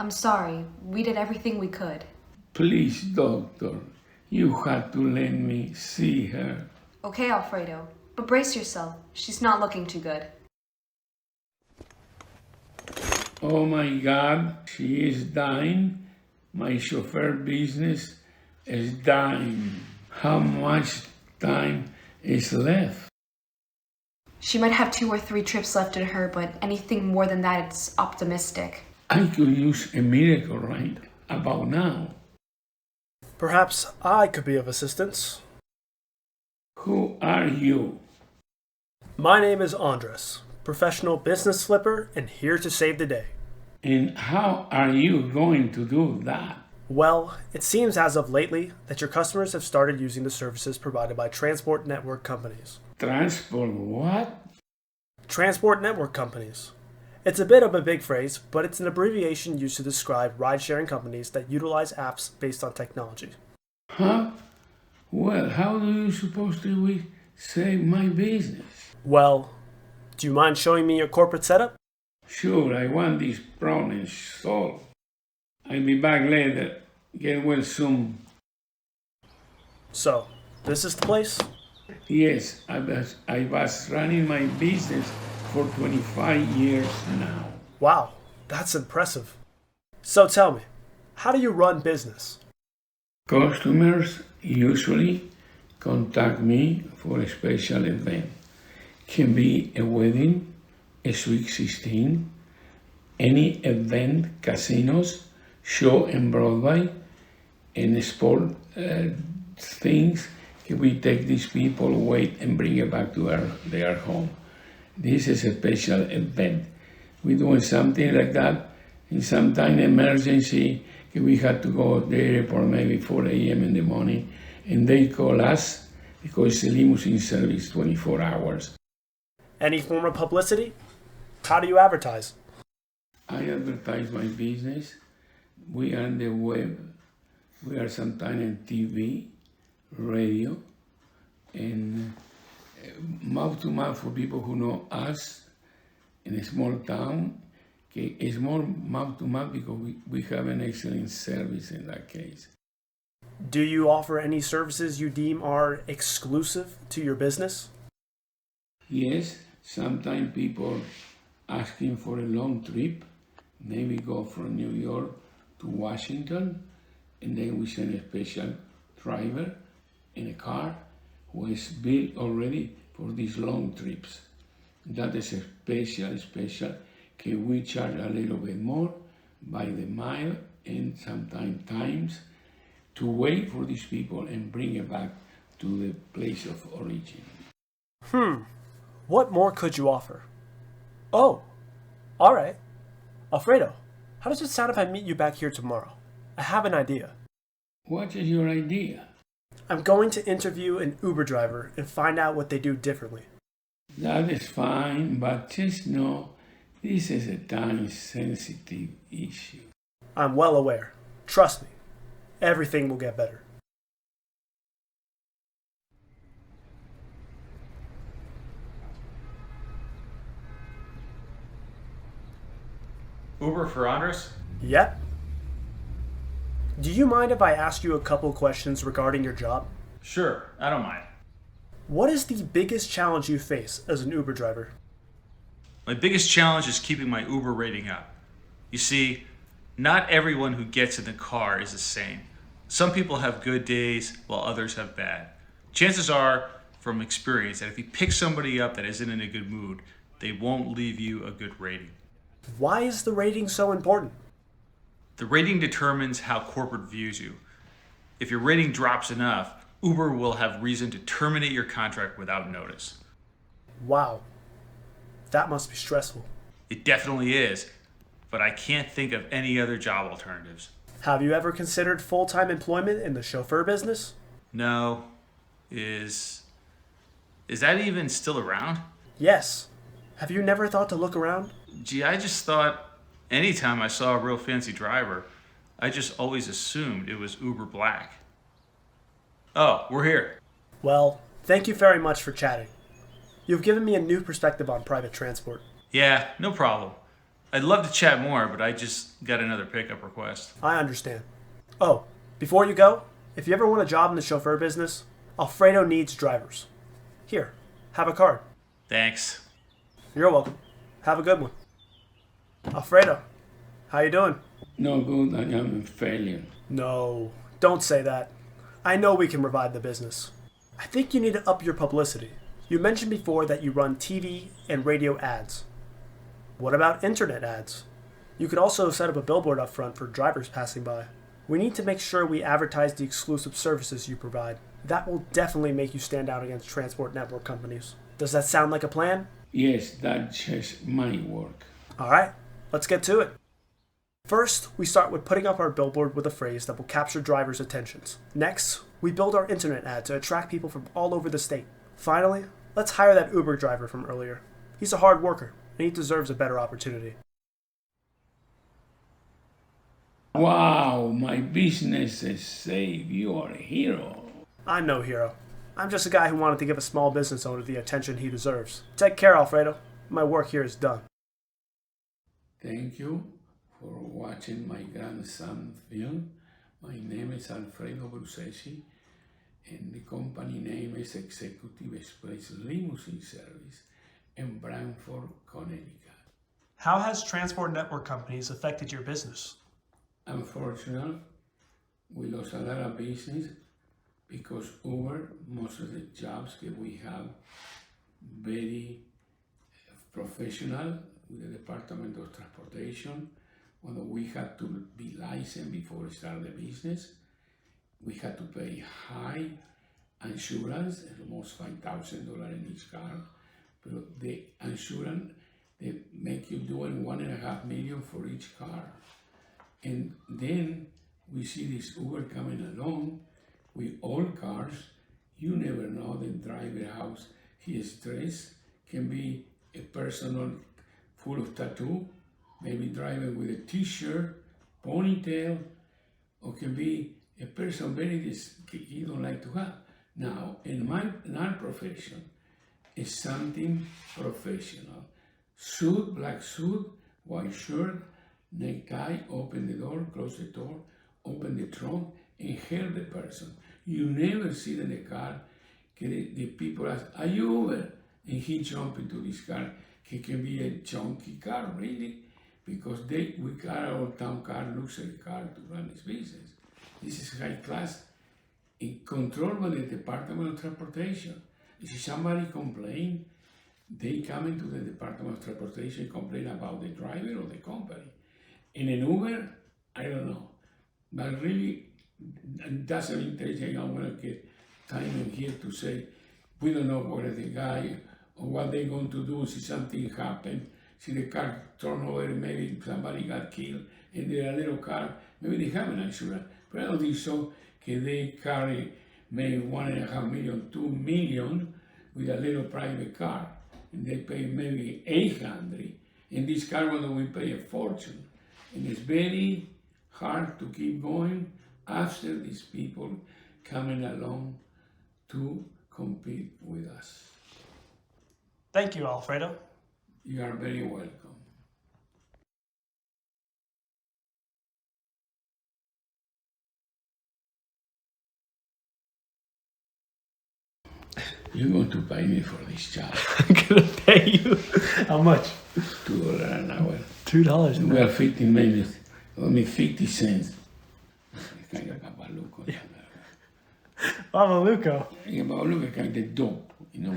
I'm sorry. We did everything we could. Please, doctor, you had to let me see her. Okay, Alfredo. But brace yourself. She's not looking too good. Oh my God, she is dying. My chauffeur business is dying. How much time is left? She might have 2 or 3 trips left in her, but anything more than that, it's optimistic. I could use a miracle right about now. Perhaps I could be of assistance. Who are you? My name is Andres, professional business flipper, and here to save the day. And how are you going to do that? Well, it seems as of lately that your customers have started using the services provided by transport network companies. Transport what? Transport network companies. It's a bit of a big phrase, but it's an abbreviation used to describe ride-sharing companies that utilize apps based on technology. Huh? Well, how do you suppose to we save my business? Well, do you mind showing me your corporate setup? Sure, I want this problem solved. I'll be back later. Get well soon. So, this is the place? Yes, I was running my business for 25 years now. Wow, that's impressive. So tell me, how do you run business? Customers usually contact me for a special event. Can be a wedding, a sweet 16, any event, casinos, show in Broadway, and sport things. We take these people away and bring it back to their home. This is a special event. We're doing something like that. In some time emergency, we had to go to the airport maybe 4 a.m. in the morning, and they call us because the limousine service 24 hours. Any form of publicity? How do you advertise? I advertise my business. We are on the web. We are sometimes on TV, radio, and mouth to mouth for people who know us in a small town. Okay, it's more mouth to mouth because we have an excellent service in that case. Do you offer any services you deem are exclusive to your business? Yes, sometimes people asking for a long trip, maybe go from New York to Washington, and then we send a special driver in a car who is built already for these long trips. That is a special. Can we charge a little bit more by the mile and sometimes times to wait for these people and bring it back to the place of origin. What more could you offer? Oh, all right. Alfredo, how does it sound if I meet you back here tomorrow? I have an idea. What is your idea? I'm going to interview an Uber driver and find out what they do differently. That is fine, but just know this is a time-sensitive issue. I'm well aware. Trust me. Everything will get better. Uber for Andres? Yep. Do you mind if I ask you a couple questions regarding your job? Sure, I don't mind. What is the biggest challenge you face as an Uber driver? My biggest challenge is keeping my Uber rating up. You see, not everyone who gets in the car is the same. Some people have good days while others have bad. Chances are, from experience, that if you pick somebody up that isn't in a good mood, they won't leave you a good rating. Why is the rating so important? The rating determines how corporate views you. If your rating drops enough, Uber will have reason to terminate your contract without notice. Wow. That must be stressful. It definitely is, but I can't think of any other job alternatives. Have you ever considered full-time employment in the chauffeur business? No. Is that even still around? Yes. Have you never thought to look around? Gee, I just thought anytime I saw a real fancy driver, I just always assumed it was Uber Black. Oh, we're here. Well, thank you very much for chatting. You've given me a new perspective on private transport. Yeah, no problem. I'd love to chat more, but I just got another pickup request. I understand. Oh, before you go, if you ever want a job in the chauffeur business, Alfredo needs drivers. Here, have a card. Thanks. You're welcome. Have a good one. Alfredo, how you doing? No good, I am a failure. No, don't say that. I know we can provide the business. I think you need to up your publicity. You mentioned before that you run TV and radio ads. What about internet ads? You could also set up a billboard up front for drivers passing by. We need to make sure we advertise the exclusive services you provide. That will definitely make you stand out against transport network companies. Does that sound like a plan? Yes, that just might work. All right, let's get to it. First, we start with putting up our billboard with a phrase that will capture drivers' attentions. Next, we build our internet ad to attract people from all over the state. Finally, let's hire that Uber driver from earlier. He's a hard worker, and he deserves a better opportunity. Wow, my business is saved. You are a hero. I'm no hero. I'm just a guy who wanted to give a small business owner the attention he deserves. Take care, Alfredo. My work here is done. Thank you for watching my grandson film. My name is Alfredo Brucesi, and the company name is Executive Express Limousine Service in Brantford, Connecticut. How has transport network companies affected your business? Unfortunately, we lost a lot of business because Uber, most of the jobs that we have, very professional with the Department of Transportation. When we had to be licensed before we started the business, we had to pay high insurance, almost $5,000 in each car. But the insurance, they make you doing $1.5 million for each car. And then we see this Uber coming along with all cars. You never know the driver house he is dressed. Can be a person full of tattoo, maybe driving with a t-shirt, ponytail, or can be a person very you don't like to have. Now, in our profession, it's something professional. Suit, black suit, white shirt, necktie, open the door, close the door, open the trunk, and help the person. You never sit in the car, the people ask, are you Uber? And he jump into this car. He can be a junky car, really, because we car our town car, luxury car to run this business. This is high class, controlled by the Department of Transportation. If somebody complain, they come into the Department of Transportation and complain about the driver or the company. In an Uber, I don't know, but really, that's an interesting. I'm gonna get time in here to say, we don't know whether the guy or what they're going to do, see something happen, see the car turn over, maybe somebody got killed, and they're a little car, maybe they have an insurance, but I don't think so, because they carry maybe $1.5 million, $2 million with a little private car, and they pay maybe $800, in this car when we pay a fortune, and it's very hard to keep going after these people coming along to compete with us. Thank you, Alfredo. You are very welcome. You're going to pay me for this job. I'm gonna pay you. How much? $2 an hour. $2. We are 15 minutes. Only 50 cents. Kind of Babaluco. Babaluco. Babaluco is kind of dope. You know,